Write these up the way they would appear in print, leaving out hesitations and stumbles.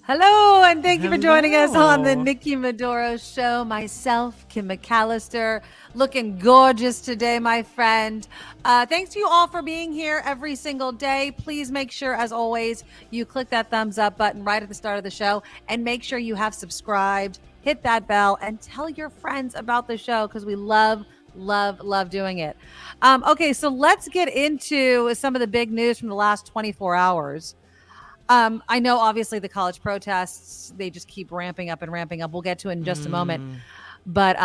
Hello, and thank you for joining us on the Hello. Nikki Maduro Show. Myself, Kim McAllister, looking gorgeous today, my friend. Thanks to you all for being here every single day. Please make sure, as always, you click that thumbs up button right at the start of the show and make sure you have subscribed, hit that bell, and tell your friends about the show because we love doing it. Okay, so let's get into some of the big news from the last 24 hours. I know obviously the college protests, they just keep ramping up and ramping up. We'll get to it in just a moment. Mm, But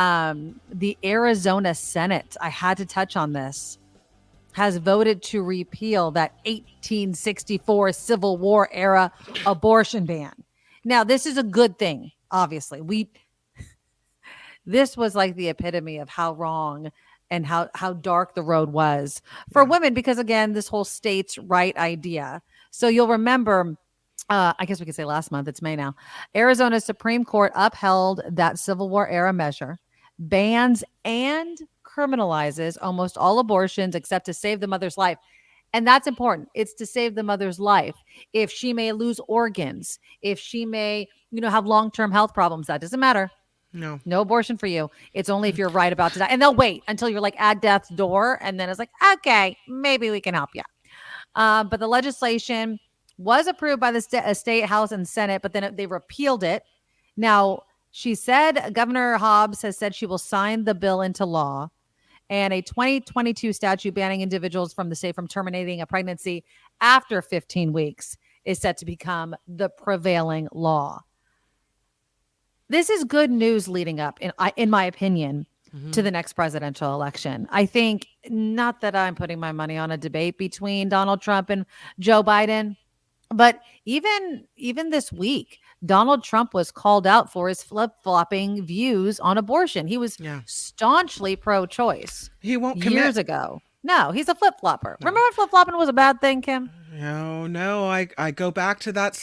the Arizona Senate, I had to touch on this, has voted to repeal that 1864 Civil War era abortion ban. Now, this is a good thing, obviously. This was like the epitome of how wrong and how dark the road was for yeah. women because again, this whole states' right idea. So you'll remember I guess we could say last month, it's May now. Arizona's Supreme Court upheld that Civil War era measure, bans and criminalizes almost all abortions except to save the mother's life. And that's important. It's to save the mother's life. If she may lose organs, if she may, have long-term health problems, that doesn't matter. No. No abortion for you. It's only if you're right about to die. And they'll wait until you're like at death's door. And then it's like, okay, maybe we can help you. But the legislation was approved by the state House and Senate, but then they repealed it. Now, she said, Governor Hobbs has said she will sign the bill into law. And a 2022 statute banning individuals from the state from terminating a pregnancy after 15 weeks is set to become the prevailing law. This is good news leading up, in my opinion, Mm-hmm. to the next presidential election. I think, not that I'm putting my money on a debate between Donald Trump and Joe Biden, but even this week, Donald Trump was called out for his flip-flopping views on abortion. He was Yeah. staunchly pro-choice He won't years commit. ago. No, he's a flip-flopper. No. Remember when flip-flopping was a bad thing, Kim? No. I go back to that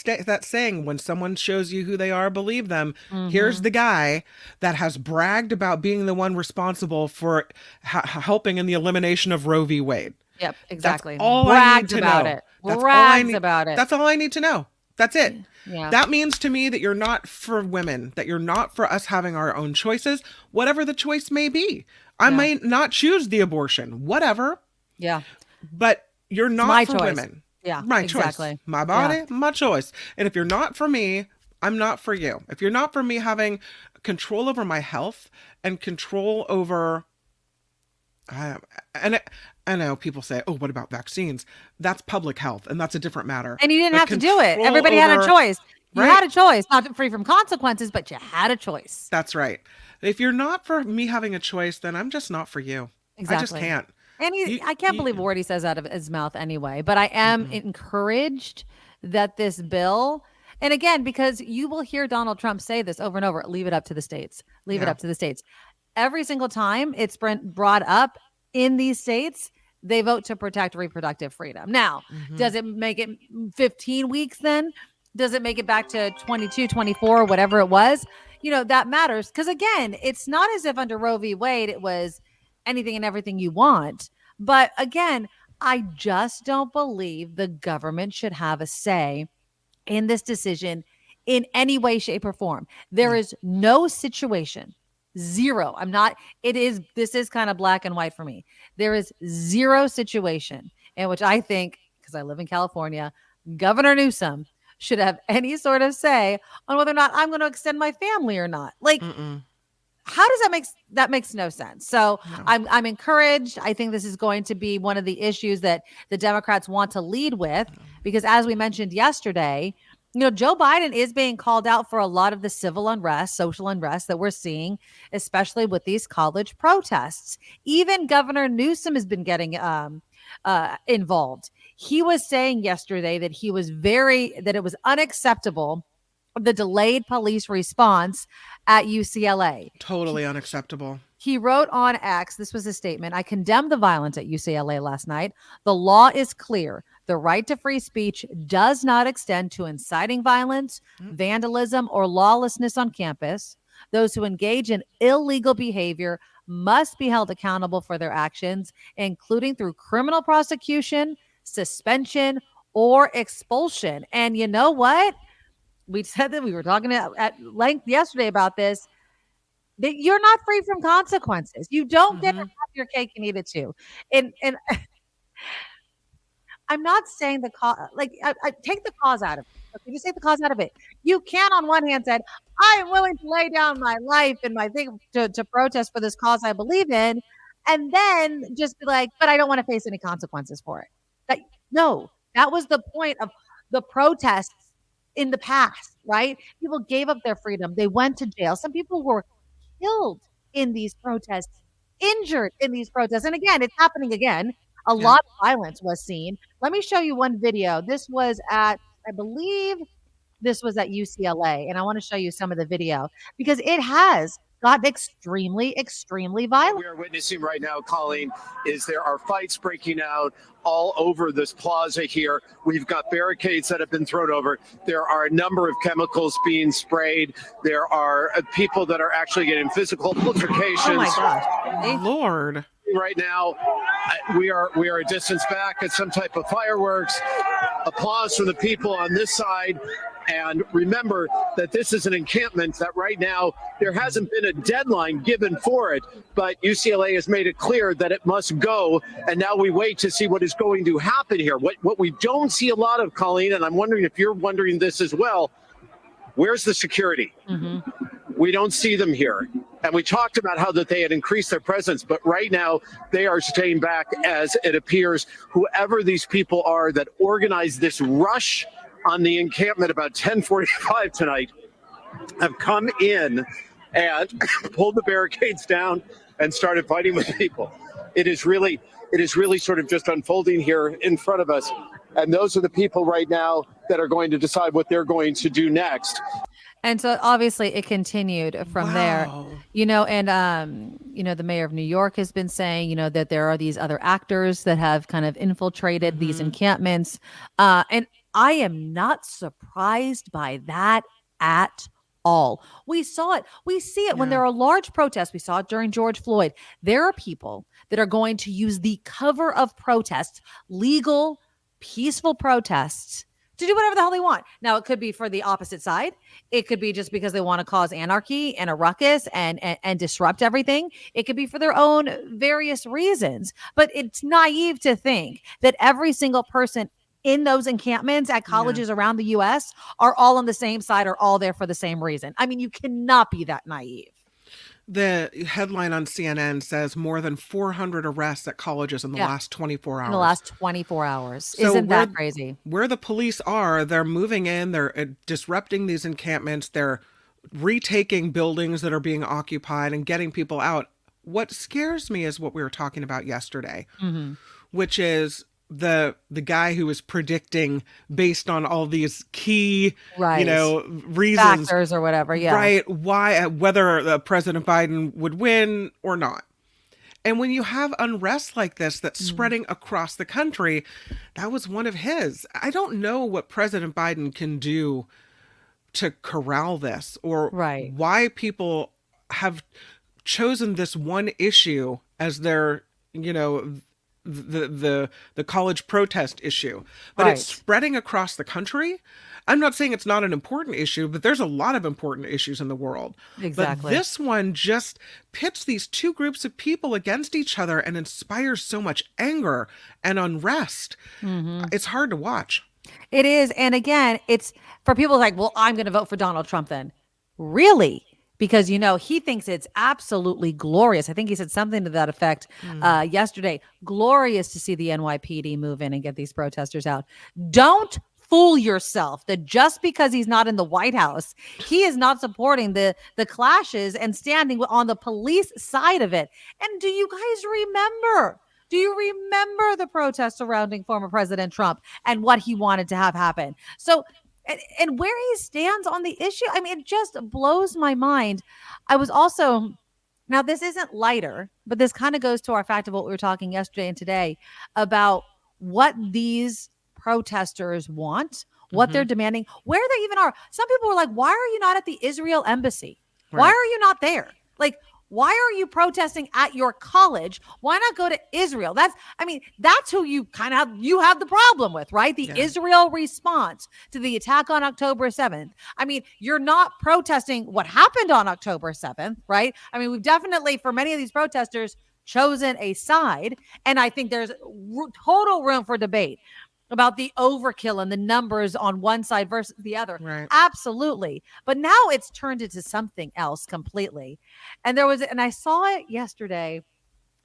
saying: when someone shows you who they are, believe them. Here's Mm-hmm. the guy that has bragged about being the one responsible for helping in the elimination of Roe v. Wade. Yep, That's exactly. all I need Bragged to about know. it. That's all I Brags need. about it. That's all I need to know. That's it. Yeah. That means to me that you're not for women, that you're not for us having our own choices, whatever the choice may be. I Yeah. might not choose the abortion, whatever, Yeah. but you're not my for choice. women. Yeah, My exactly. choice. My Yeah. body, my choice. And if you're not for me, I'm not for you. If you're not for me having control over my health and control over and I know people say, "Oh, what about vaccines?" That's public health, and that's a different matter. And you didn't But have to do it. control Everybody had a over choice. You right. had a choice, not free from consequences, but you had a choice. That's right. If you're not for me having a choice, then I'm just not for you. I just Exactly. can't. And You, I can't believe you, a word he says out of his mouth anyway. But I am mm-mm, encouraged that this bill, and again, because you will hear Donald Trump say this over and over, leave it up to the states, leave it yeah. up to the states. Every single time it's been brought up in these states, they vote to protect reproductive freedom. Now, Hmm. does it make it 15 weeks then? Does it make it back to 22, 24, whatever it was? That matters. Because again, it's not as if under Roe v. Wade, it was anything and everything you want. But again, I just don't believe the government should have a say in this decision in any way, shape, or form. There Yeah. is no situation, zero. This is kind of black and white for me. There is zero situation in which I think, because I live in California, Governor Newsom should have any sort of say on whether or not I'm going to extend my family or not. Like, Mm-mm, how does that makes no sense. So no. I'm encouraged. I think this is going to be one of the issues that the Democrats want to lead with, because as we mentioned yesterday, Joe Biden is being called out for a lot of the civil unrest, social unrest that we're seeing, especially with these college protests. Even Governor Newsom has been getting involved. He was saying yesterday that that it was unacceptable, the delayed police response at UCLA. Totally unacceptable. He wrote on X, this was a statement: I condemned the violence at UCLA last night. The law is clear. The right to free speech does not extend to inciting violence, Mm, vandalism, or lawlessness on campus. Those who engage in illegal behavior must be held accountable for their actions, including through criminal prosecution, suspension, or expulsion. And you know what? we said that we were talking at length yesterday about this, that you're not free from consequences. You don't get to Mm-hmm. have your cake and eat it too. And I'm not saying the cause, like, I take the cause out of it. Okay, just take the cause out of it. You can, on one hand, said, I am willing to lay down my life and my thing to protest for this cause I believe in, and then just be like, but I don't want to face any consequences for it. That no, that was the point of the protests in the past, right? People gave up their freedom. They went to jail. Some people were killed in these protests, injured in these protests. And again, it's happening again. A Yeah. lot of violence was seen. Let me show you one video. This was at, I believe, this was at UCLA. And I want to show you some of the video because it has gotten extremely, extremely What violent. we are witnessing right now, Colleen, is there are fights breaking out all over this plaza here. We've got barricades that have been thrown over. There are a number of chemicals being sprayed. There are people that are actually getting physical altercations. Oh my gosh. See? Lord. Right now, we are a distance back at some type of fireworks. Applause from the people on this side. And remember that this is an encampment that right now there hasn't been a deadline given for it, but UCLA has made it clear that it must go. And now we wait to see what is going to happen here. What we don't see a lot of, Colleen, and I'm wondering if you're wondering this as well, where's the security? Mm-hmm. We don't see them here. And we talked about how that they had increased their presence, but right now they are staying back as it appears whoever these people are that organized this rush on the encampment about 10:45 tonight have come in and pulled the barricades down and started fighting with people. It is really sort of just unfolding here in front of us. And those are the people right now that are going to decide what they're going to do next. And so obviously it continued from there, Wow. and the mayor of New York has been saying, that there are these other actors that have kind of infiltrated these encampments. And I am not surprised by that at all. We saw it. We see it when Yeah. there are large protests. We saw it during George Floyd. There are people that are going to use the cover of protests, legal, peaceful protests, to do whatever the hell they want. Now, it could be for the opposite side. It could be just because they want to cause anarchy and a ruckus and disrupt everything. It could be for their own various reasons. But it's naive to think that every single person in those encampments at colleges around the US are all on the same side or all there for the same reason. I mean, you cannot be that naive. The headline on CNN says more than 400 arrests at colleges in the last 24 hours. In the last 24 hours. So Isn't that crazy? Where the police are, they're moving in, they're disrupting these encampments, they're retaking buildings that are being occupied and getting people out. What scares me is what we were talking about yesterday, which is the guy who was predicting based on all these key, reasons, factors or whatever. Yeah. right? Why, whether President Biden would win or not. And when you have unrest like this that's spreading across the country, that was one of his. I don't know what President Biden can do to corral this or why people have chosen this one issue as their, the college protest issue, but it's spreading across the country. I'm not saying it's not an important issue, but there's a lot of important issues in the world. Exactly. But this one just pits these two groups of people against each other and inspires so much anger and unrest. It's hard to watch. It is. And again, it's for people like, well, I'm going to vote for Donald Trump then. Really? Because, he thinks it's absolutely glorious. I think he said something to that effect yesterday. Glorious to see the NYPD move in and get these protesters out. Don't fool yourself that just because he's not in the White House, he is not supporting the clashes and standing on the police side of it. And do you guys remember? Do you remember the protests surrounding former President Trump and what he wanted to have happen? So, and where he stands on the issue, I mean, it just blows my mind. I was also, now this isn't lighter, but this kind of goes to our fact of what we were talking yesterday and today about what these protesters want, what they're demanding, where they even are. Some people were like, why are you not at the Israel embassy? Why are you not there? Like, Why are you protesting at your college? Why not go to Israel? That's who you have the problem with, right? The Israel response to the attack on October 7th. You're not protesting what happened on October 7th, right? We've definitely, for many of these protesters, chosen a side. And I think there's total room for debate about the overkill and the numbers on one side versus the other. Right. Absolutely. But now it's turned into something else completely. And I saw it yesterday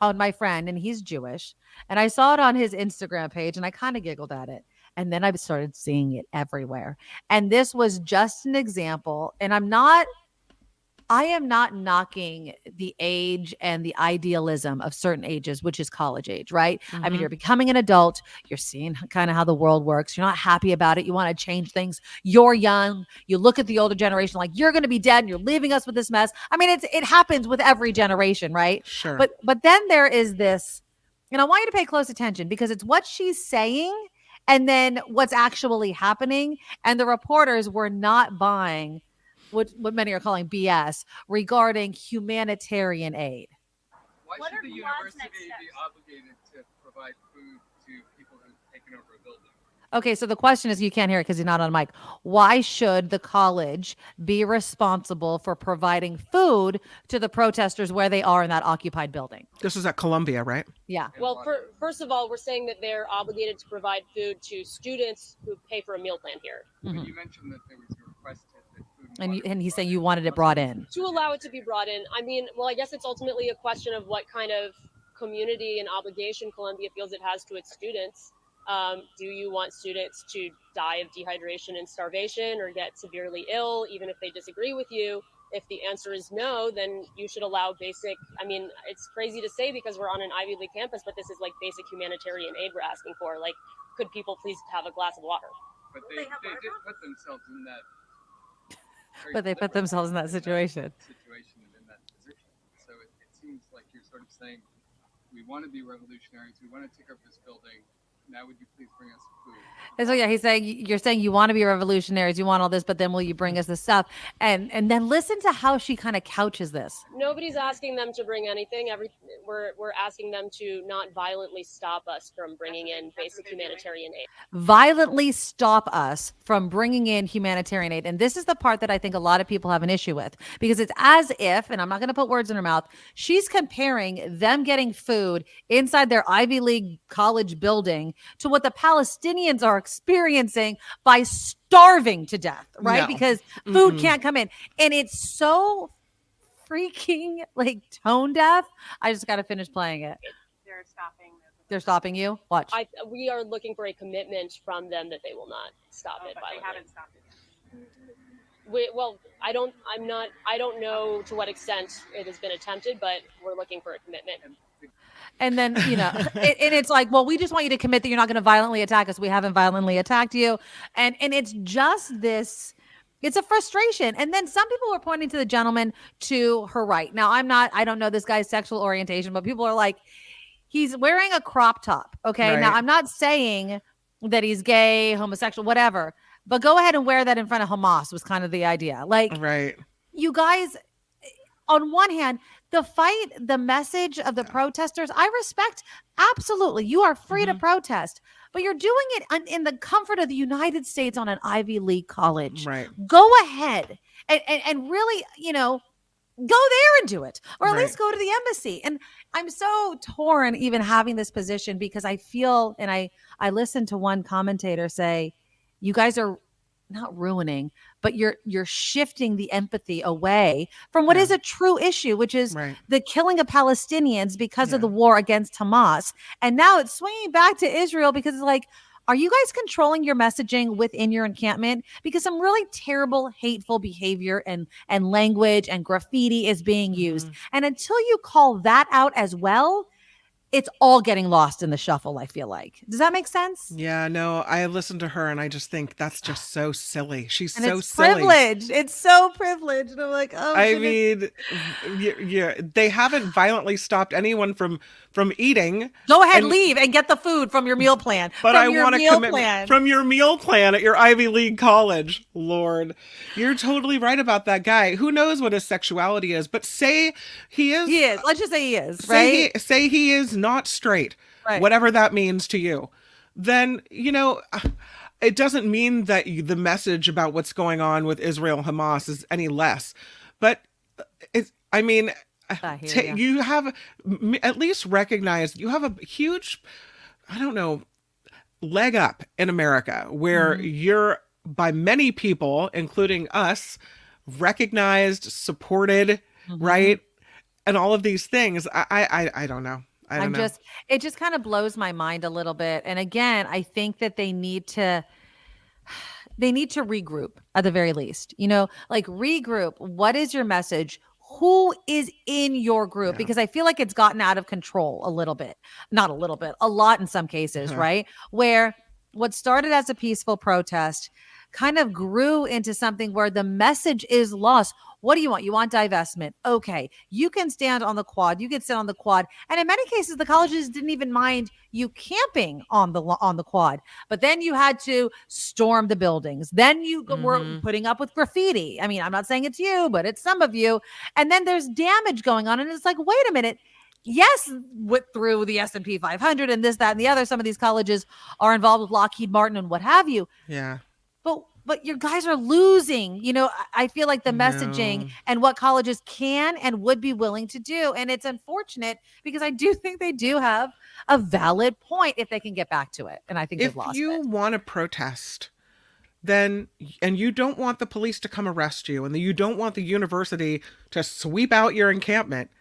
on my friend, and he's Jewish, and I saw it on his Instagram page, and I kind of giggled at it. And then I started seeing it everywhere. And this was just an example. And I am not knocking the age and the idealism of certain ages, which is college age, right? Mm-hmm. You're becoming an adult. You're seeing kind of how the world works. You're not happy about it. You want to change things. You're young. You look at the older generation like you're going to be dead and you're leaving us with this mess. It happens with every generation, right? Sure. But then there is this, and I want you to pay close attention because it's what she's saying and then what's actually happening. And the reporters were not buying what many are calling BS regarding humanitarian aid. Why should the university be obligated to provide food to people who've taken over a building? Okay, so the question is, you can't hear it because you're not on mic. Why should the college be responsible for providing food to the protesters where they are in that occupied building? This is at Columbia, right? Yeah. Well, first of all, we're saying that they're obligated to provide food to students who pay for a meal plan here. Mm-hmm. But you mentioned that there was a request that food and he's saying you wanted it brought in. To allow it to be brought in. I guess it's ultimately a question of what kind of community and obligation Columbia feels it has to its students. Do you want students to die of dehydration and starvation or get severely ill, even if they disagree with you? If the answer is no, then you should allow basic, it's crazy to say because we're on an Ivy League campus, but this is like basic humanitarian aid we're asking for. Like, could people please have a glass of water? But they did put themselves in that. But they put themselves in that situation. In that position. So it seems like you're sort of saying, we want to be revolutionaries. We want to take over this building. Now, would you please bring us food? And so, yeah, you're saying you want to be revolutionaries, you want all this, but then will you bring us this stuff? And then listen to how she kind of couches this. Nobody's asking them to bring anything. We're asking them to not violently stop us from bringing in basic humanitarian aid. Violently stop us from bringing in humanitarian aid. And this is the part that I think a lot of people have an issue with, because it's as if, and I'm not going to put words in her mouth, she's comparing them getting food inside their Ivy League college building to what the Palestinians are experiencing by starving to death, right? No. Because food can't come in. And it's so freaking tone deaf. I just got to finish playing it. They're stopping you? Watch. We are looking for a commitment from them that they will not stop it. But they haven't stopped it. I don't know to what extent it has been attempted, but we're looking for a commitment. And then, and it's like, well, we just want you to commit that you're not going to violently attack us. We haven't violently attacked you. And it's just this, it's a frustration. And then some people were pointing to the gentleman to her right. Now, I don't know this guy's sexual orientation, but people are like, he's wearing a crop top. Okay. Right. Now, I'm not saying that he's gay, homosexual, whatever, but go ahead and wear that in front of Hamas was kind of the idea. Right. You guys, on one hand, the fight, the message of the protesters, I respect. Absolutely. You are free to protest, but you're doing it in the comfort of the United States on an Ivy League college. Right. Go ahead and really, go there and do it, or at least go to the embassy. And I'm so torn even having this position because I feel, and I listened to one commentator say, you guys are not ruining, but you're shifting the empathy away from what is a true issue, which is the killing of Palestinians because of the war against Hamas. And now it's swinging back to Israel because it's like, are you guys controlling your messaging within your encampment? Because some really terrible, hateful behavior and language and graffiti is being used. And until you call that out as well, it's all getting lost in the shuffle, I feel like. Does that make sense? Yeah, no, I listen to her and I just think that's just so silly. She's And so it's silly. privilege. It's so privileged. And I'm like, oh, I goodness. mean, they haven't violently stopped anyone from eating. Go ahead, and- leave and get the food from your meal plan. But from I your want a meal commitment plan. from your meal plan at your Ivy League college. Lord, you're totally right about that guy. Who knows what his sexuality is? But say he is. He is. Let's just say he is, right? Say he is not straight, Right. whatever that means to you. Then it doesn't mean that the message about what's going on with Israel and Hamas is any less. But I mean, I hear you have at least recognized you have a huge, I don't know, leg up in America where you're by many people, including us, recognized, supported, right? And all of these things. I don't know. I don't know. It just kind of blows my mind a little bit. And again, I think that they need to regroup at the very least, like regroup. What is your message? Who is in your group? Yeah. Because I feel like it's gotten out of control a little bit, not a little bit, a lot in some cases, right? Where what started as a peaceful protest kind of grew into something where the message is lost. What do you want? You want divestment. Okay. You can stand on the quad. You can sit on the quad. And in many cases, the colleges didn't even mind you camping on the quad. But then you had to storm the buildings. Then you were putting up with graffiti. I mean, I'm not saying it's you, but it's some of you. And then there's damage going on. And it's like, wait a minute. Yes, through the S&P 500 and this, that, and the other. Some of these colleges are involved with Lockheed Martin and what have you. Yeah. But your guys are losing. I feel like the messaging and what colleges can and would be willing to do. And it's unfortunate because I do think they do have a valid point if they can get back to it. And I think they've lost it. If you want to protest, and you don't want the police to come arrest you, and you don't want the university to sweep out your encampment,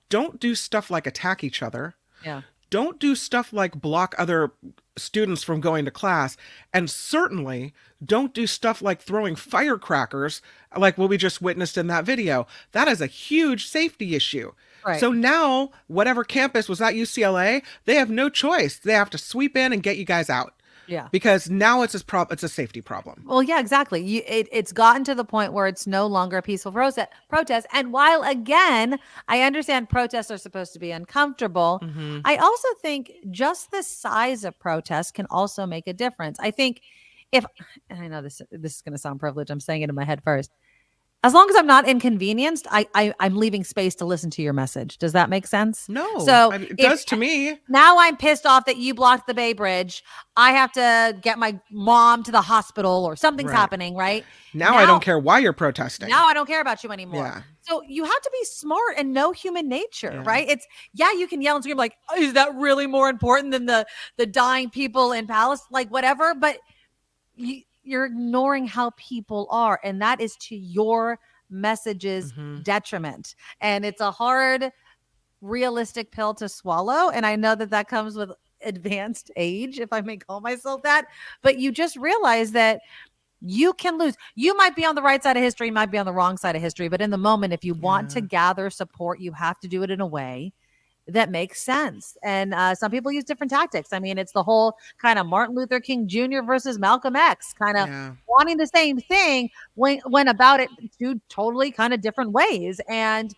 don't do stuff like attack each other. Yeah. Don't do stuff like block other students from going to class. And certainly don't do stuff like throwing firecrackers like what we just witnessed in that video. That is a huge safety issue. Right. So now whatever campus was at UCLA, they have no choice. They have to sweep in and get you guys out. Yeah. Because now it's a safety problem. Well, yeah, exactly. It's gotten to the point where it's no longer a peaceful protest. And while, again, I understand protests are supposed to be uncomfortable, I also think just the size of protests can also make a difference. I think and I know this is going to sound privileged. I'm saying it in my head first. As long as I'm not inconvenienced, I'm leaving space to listen to your message. Does that make sense? No. So it does to me. Now I'm pissed off that you blocked the Bay Bridge. I have to get my mom to the hospital or something's happening, right? Now I don't care why you're protesting. Now I don't care about you anymore. Yeah. So you have to be smart and know human nature, right? You can yell and scream like, oh, is that really more important than the dying people in Palestine? Like whatever, but you're ignoring how people are, and that is to your message's detriment. And it's a hard, realistic pill to swallow. And I know that comes with advanced age, if I may call myself that. But you just realize that you can lose. You might be on the right side of history, you might be on the wrong side of history. But in the moment, if you want to gather support, you have to do it in a way that makes sense. And some people use different tactics. I mean, it's the whole kind of Martin Luther King Jr. versus Malcolm X kind of wanting the same thing when about it two totally kind of different ways. And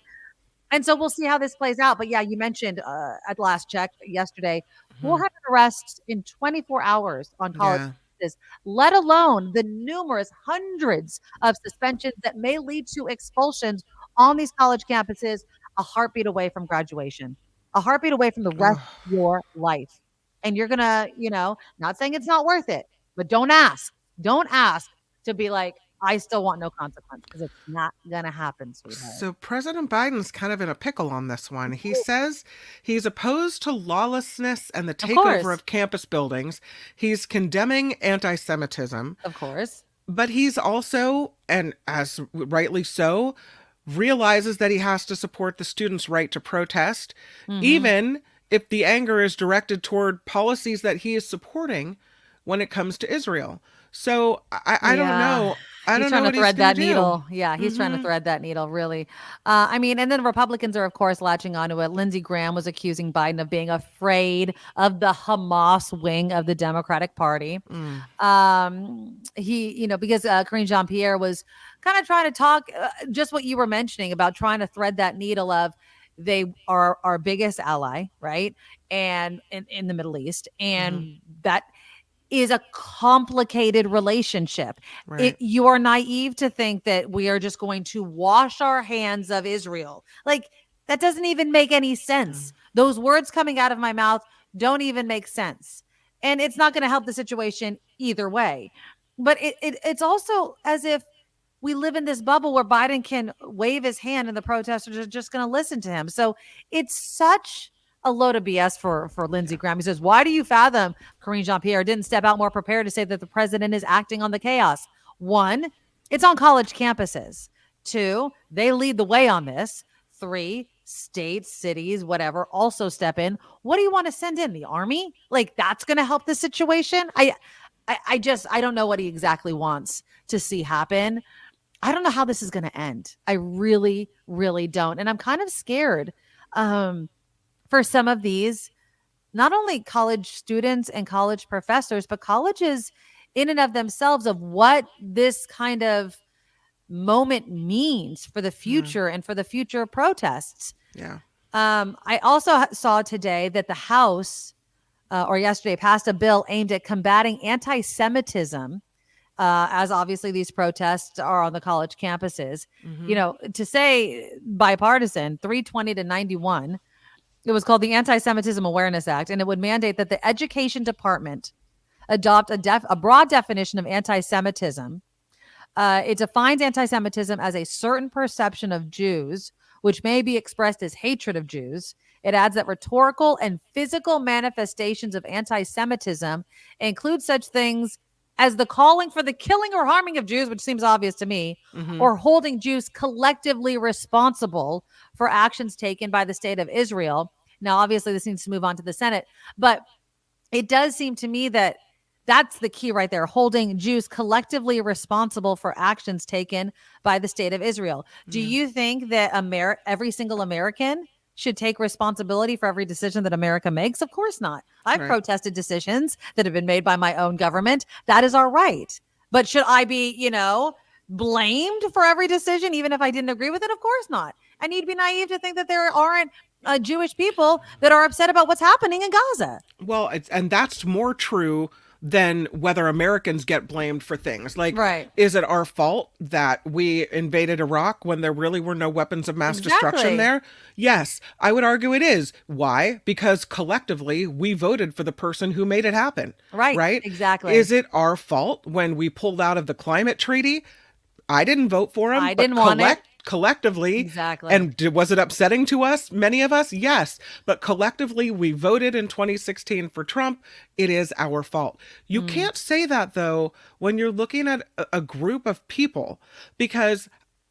so we'll see how this plays out. But yeah, you mentioned at last check yesterday, 400 arrests in 24 hours on college campuses, let alone the numerous hundreds of suspensions that may lead to expulsions on these college campuses, a heartbeat away from graduation. A heartbeat away from the rest of your life. And you're going to, not saying it's not worth it, but don't ask to be like, I still want no consequence, because it's not going to happen, sweetheart. So President Biden's kind of in a pickle on this one. He says he's opposed to lawlessness and the takeover of campus buildings. He's condemning anti-Semitism. Of course. But he's also, and as rightly so, realizes that he has to support the students' right to protest, even if the anger is directed toward policies that he is supporting when it comes to Israel. So I don't know. I He's don't know trying to what he's thread going that to do. needle. Yeah, he's trying to thread that needle, really. I mean, and then Republicans are, of course, latching onto it. Lindsey Graham was accusing Biden of being afraid of the Hamas wing of the Democratic Party. Mm, Because Karine Jean-Pierre was kind of trying to talk just what you were mentioning about trying to thread that needle of they are our biggest ally, right? And in the Middle East. hmm And that is a complicated relationship. Right. You are naive to think that we are just going to wash our hands of Israel. Like, that doesn't even make any sense. Those words coming out of my mouth don't even make sense. And it's not going to help the situation either way. But it's also as if we live in this bubble where Biden can wave his hand and the protesters are just going to listen to him. So it's such a load of BS for Lindsey Graham. He says, why do you fathom Karine Jean-Pierre didn't step out more prepared to say that the president is acting on the chaos? One, it's on college campuses. Two, they lead the way on this. Three, states, cities, whatever, also step in. What do you want to send in? The army? Like, that's going to help the situation? I don't know what he exactly wants to see happen. I don't know how this is going to end. I really, really don't. And I'm kind of scared for some of these, not only college students and college professors, but colleges in and of themselves, of what this kind of moment means for the future and for the future of protests. Yeah. I also saw today that the House, or yesterday, passed a bill aimed at combating anti-Semitism. As obviously these protests are on the college campuses, to say bipartisan, 320 to 91. It was called the Anti-Semitism Awareness Act, and it would mandate that the Education Department adopt a broad definition of anti-Semitism. It defines anti-Semitism as a certain perception of Jews, which may be expressed as hatred of Jews. It adds that rhetorical and physical manifestations of anti-Semitism include such things as the calling for the killing or harming of Jews, which seems obvious to me, or holding Jews collectively responsible for actions taken by the state of Israel. Now, obviously, this needs to move on to the Senate, but it does seem to me that that's the key right there, holding Jews collectively responsible for actions taken by the state of Israel. Do you think that every single American should take responsibility for every decision that America makes? Of course not. I've Right. protested decisions that have been made by my own government. That is our right. But should I be, blamed for every decision, even if I didn't agree with it? Of course not. And you'd be naive to think that there aren't Jewish people that are upset about what's happening in Gaza. Well, and that's more true than whether Americans get blamed for things. Like, Right. is it our fault that we invaded Iraq when there really were no weapons of mass destruction Exactly. there? Yes, I would argue it is. Why? Because collectively we voted for the person who made it happen. Right. Right? Exactly. Is it our fault when we pulled out of the climate treaty? I didn't vote for him. I but didn't want it. collectively. Exactly. And was it upsetting to us? Many of us, yes. But collectively, we voted in 2016 for Trump. It is our fault. You can't say that, though, when you're looking at a group of people, because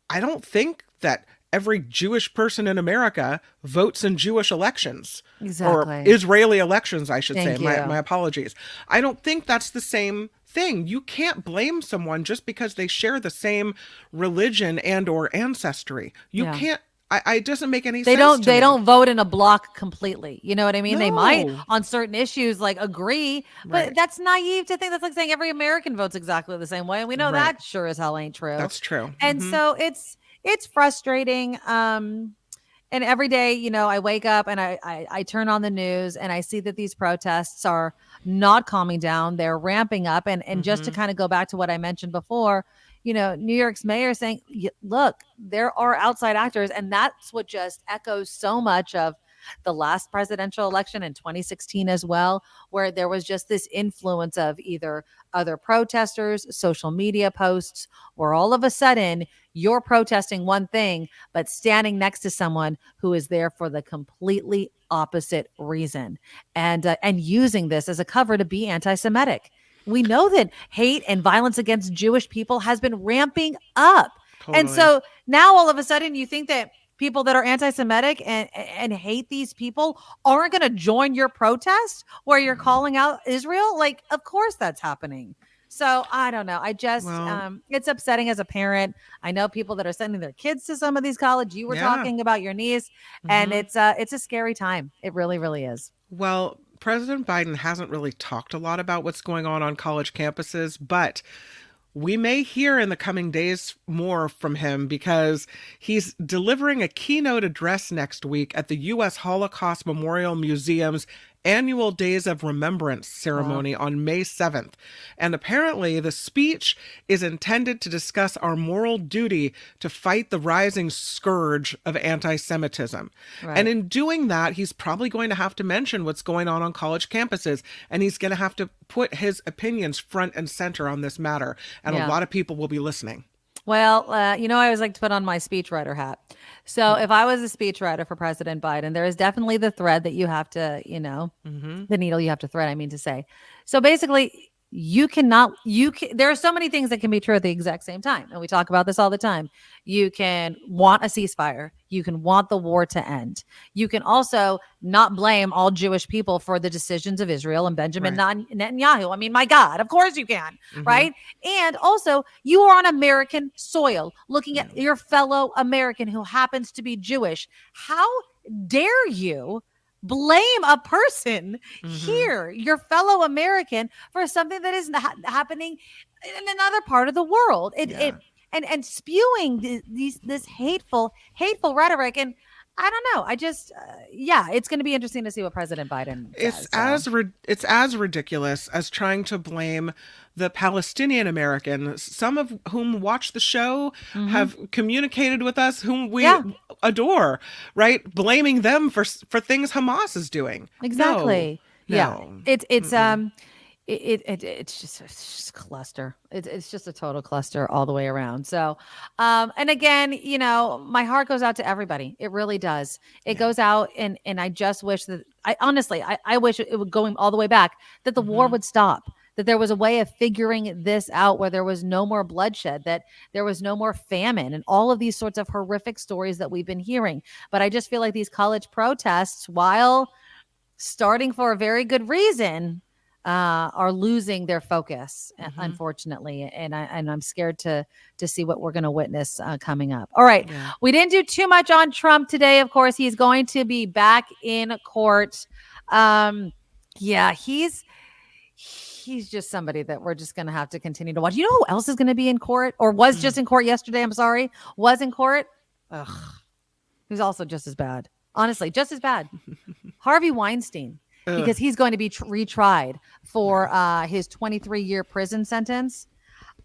I don't think that every Jewish person in America votes in Jewish elections. Exactly. Or Israeli elections, I should Thank say. you. My apologies. I don't think that's the same thing. You can't blame someone just because they share the same religion and or ancestry. You Yeah. can't. It doesn't make any They sense. don't. to They me. don't vote in a block completely. You know what I mean? They might No. on certain issues like agree, but Right. that's naive to think that's like saying every American votes exactly the same way, and we know Right. that sure as hell ain't true. That's true. And Mhm. so it's frustrating. And every day, I wake up and I turn on the news and I see that these protests are not calming down. They're ramping up. And just to kind of go back to what I mentioned before, New York's mayor saying, look, there are outside actors. And that's what just echoes so much of the last presidential election in 2016 as well, where there was just this influence of either other protesters, social media posts, or all of a sudden you're protesting one thing, but standing next to someone who is there for the completely opposite reason, and using this as a cover to be anti-Semitic. We know that hate and violence against Jewish people has been ramping up. And Totally. so now all of a sudden you think that people that are anti-Semitic and hate these people aren't going to join your protest where you're calling out Israel? Like, of course that's happening. So I don't know. I just, Well, it's upsetting as a parent. I know people that are sending their kids to some of these college. You were yeah. talking about your niece, and Hmm. it's a scary time. It really, really is. Well, President Biden hasn't really talked a lot about what's going on college campuses, but we may hear in the coming days more from him because he's delivering a keynote address next week at the U.S. Holocaust Memorial Museum's annual Days of Remembrance Wow. ceremony on May 7th. And apparently, the speech is intended to discuss our moral duty to fight the rising scourge of anti Semitism. And Right. in doing that, he's probably going to have to mention what's going on college campuses, and he's going to have to put his opinions front and center on this matter. And a Yeah. lot of people will be listening. Well, I always like to put on my speechwriter hat. So if I was a speechwriter for President Biden, there is definitely the thread that you have to, Mm-hmm. the needle you have to thread, I mean to say. So basically, there are so many things that can be true at the exact same time. And we talk about this all the time. You can want a ceasefire. You can want the war to end. You can also not blame all Jewish people for the decisions of Israel and Benjamin Netanyahu. I mean, my God, of course you can, Mm-hmm. right? And also, you are on American soil looking at your fellow American who happens to be Jewish. How dare you blame a person Mm-hmm. here, your fellow American, for something that is happening in another part of the world? And spewing this hateful rhetoric. And I don't know. I just it's going to be interesting to see what President Biden It's says. it's as ridiculous as trying to blame the Palestinian American, some of whom watch the show, have communicated with us, whom we adore, right? Blaming them for things Hamas is doing. Exactly. No, Yeah. no. It's Mm-mm. it's just a cluster. It's just a total cluster all the way around. So, and again, my heart goes out to everybody. It really does. It Yeah. goes out, and I just wish that I wish it would going all the way back, that the war Mhm. would stop. That there was a way of figuring this out where there was no more bloodshed, that there was no more famine, and all of these sorts of horrific stories that we've been hearing. But I just feel like these college protests, while starting for a very good reason, are losing their focus, unfortunately, and I'm scared to see what we're going to witness coming up. All right, Yeah. we didn't do too much on Trump today. Of course, he's going to be back in court. Yeah, he's just somebody that we're just going to have to continue to watch. You know who else is going to be in court, or was just in court yesterday? I'm sorry, was in court. Ugh, who's also just as bad. Honestly, just as bad. Harvey Weinstein, because he's going to be retried for his 23-year prison sentence.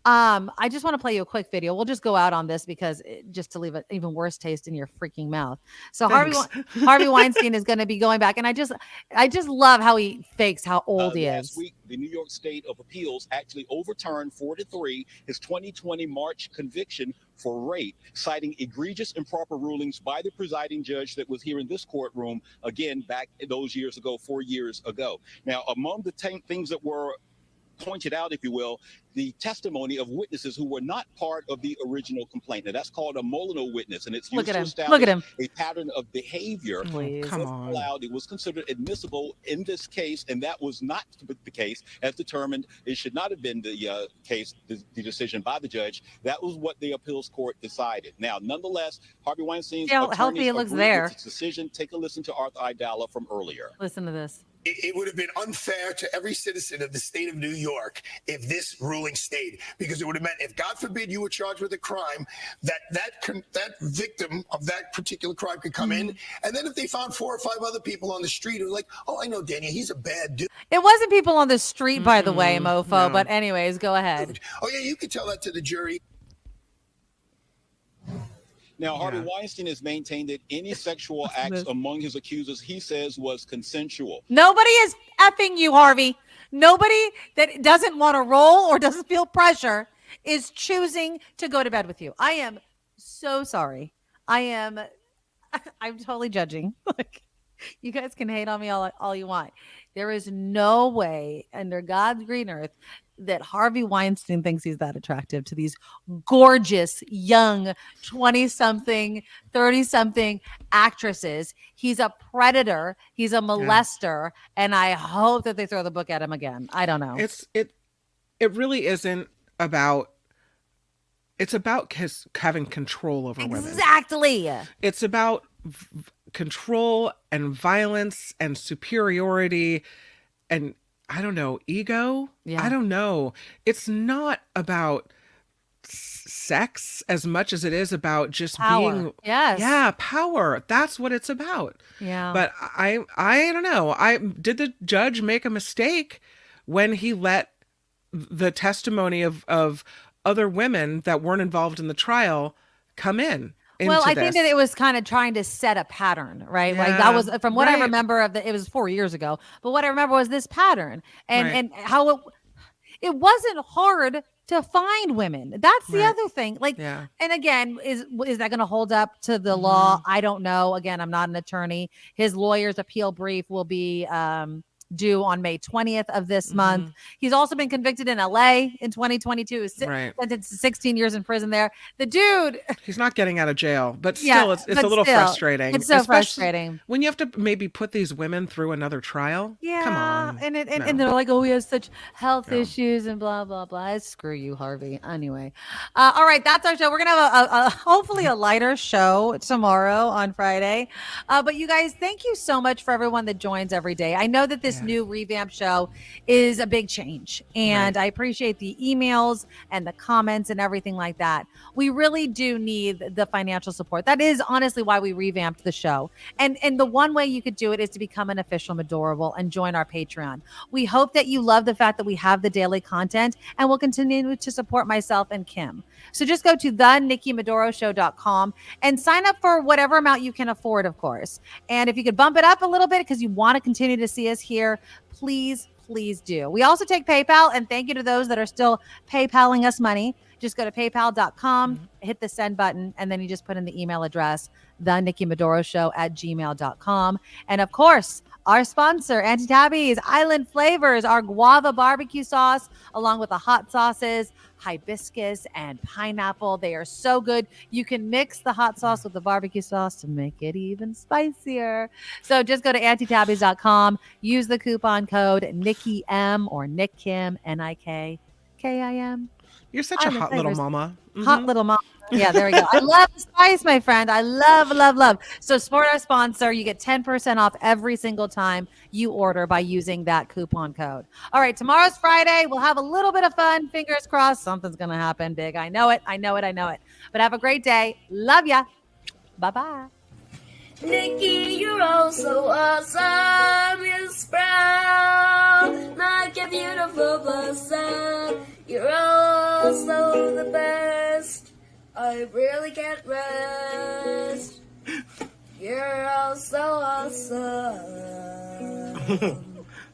I just want to play you a quick video. We'll just go out on this because just to leave an even worse taste in your freaking mouth. So Thanks. Harvey Weinstein is going to be going back, and I just love how he fakes how old he Last is. week, the New York State of Appeals actually overturned 4-3 his 2020 March conviction for rape, citing egregious improper rulings by the presiding judge that was here in this courtroom, again, back those years ago, 4 years ago. Now, among the things that were pointed out, if you will, the testimony of witnesses who were not part of the original complaint. Now, that's called a Molino witness, and it's Look used at to him. establish Look at him. a pattern of behavior. Please. Come If on. allowed, it was considered admissible in this case, and that was not the case, as determined. It should not have been the case, the decision by the judge. That was what the appeals court decided. Now, nonetheless, Harvey Weinstein's See how healthy attorneys he looks agreed there. with its decision. Take a listen to Arthur Idala from earlier. Listen to this. It would have been unfair to every citizen of the state of New York if this ruling stayed, because it would have meant, if God forbid you were charged with a crime, that victim of that particular crime could come in, and then if they found 4 or 5 other people on the street who were like, oh, I know Daniel, he's a bad dude. It wasn't people on the street, by the way, mofo. no. But anyways, go ahead. Oh yeah, you could tell that to the jury. Now, Harvey Yeah. Weinstein has maintained that any sexual acts among his accusers, he says, was consensual. Nobody is effing you, Harvey. Nobody that doesn't want to roll or doesn't feel pressure is choosing to go to bed with you. I am so sorry. I'm totally judging. Like, you guys can hate on me all you want. There is no way under God's green earth that Harvey Weinstein thinks he's that attractive to these gorgeous, young 20-something, 30-something actresses. He's a predator. He's a molester. And I hope that they throw the book at him again. I don't know. it really isn't about. It's about having control over women. Exactly. It's about control and violence and superiority and, I don't know, ego. Yeah. I don't know. It's not about sex as much as it is about just Power. being power. That's what it's about. Yeah. But I don't know. Did the judge make a mistake when he let the testimony of other women that weren't involved in the trial come in? Well, I think this? that it was kind of trying to set a pattern, right? Like Yeah, that was from what I right. remember of it was 4 years ago. But what I remember was this pattern and Right. and how it wasn't hard to find women. That's the Right. other thing. Like, Yeah. and again, is that going to hold up to the law? I don't know. Again, I'm not an attorney. His lawyer's appeal brief will be due on May 20th of this month. He's also been convicted in LA in 2022. Right. Sentenced to 16 years in prison there. The dude, He's not getting out of jail, but still, Yeah, it's but a little still, frustrating. it's so especially frustrating. when you have to maybe put these women through another trial. Yeah, Come on. and No. they're like, oh, he has such health No. issues and blah blah blah. Screw you, Harvey. Anyway, all right, that's our show. We're gonna have a hopefully a lighter show tomorrow on Friday. But you guys, thank you so much for everyone that joins every day. I know that this new revamped show is a big change, and I appreciate the emails and the comments and everything like that. We really do need the financial support. That is honestly why we revamped the show. And the one way you could do it is to become an official Madorable and join our Patreon. We hope that you love the fact that we have the daily content and will continue to support myself and Kim. So just go to thenikkimadoroshow.com and sign up for whatever amount you can afford, of course. And if you could bump it up a little bit because you want to continue to see us here, please do. We also take PayPal, and thank you to those that are still PayPaling us money. Just go to paypal.com, hit the send button, and then you just put in the email address, thenikkimadoroshow@gmail.com. And of course, our sponsor, Anti-Tabby's Island Flavors, our guava barbecue sauce, along with the hot sauces, hibiscus and pineapple. They are so good. You can mix the hot sauce with the barbecue sauce to make it even spicier. So just go to antitabbies.com, use the coupon code NikkiM or Nick Kim, NIKKIM. You're such a hot little mama. Hot little mama. Yeah, there we go. I love the spice, my friend. I love. So support our sponsor. You get 10% off every single time you order by using that coupon code. All right, tomorrow's Friday. We'll have a little bit of fun. Fingers crossed. Something's going to happen big. I know it. But have a great day. Love ya. Bye-bye. Nikki, you're all so awesome. You're proud, like a beautiful blossom. You're also the best. I really can't rest. You're all so awesome.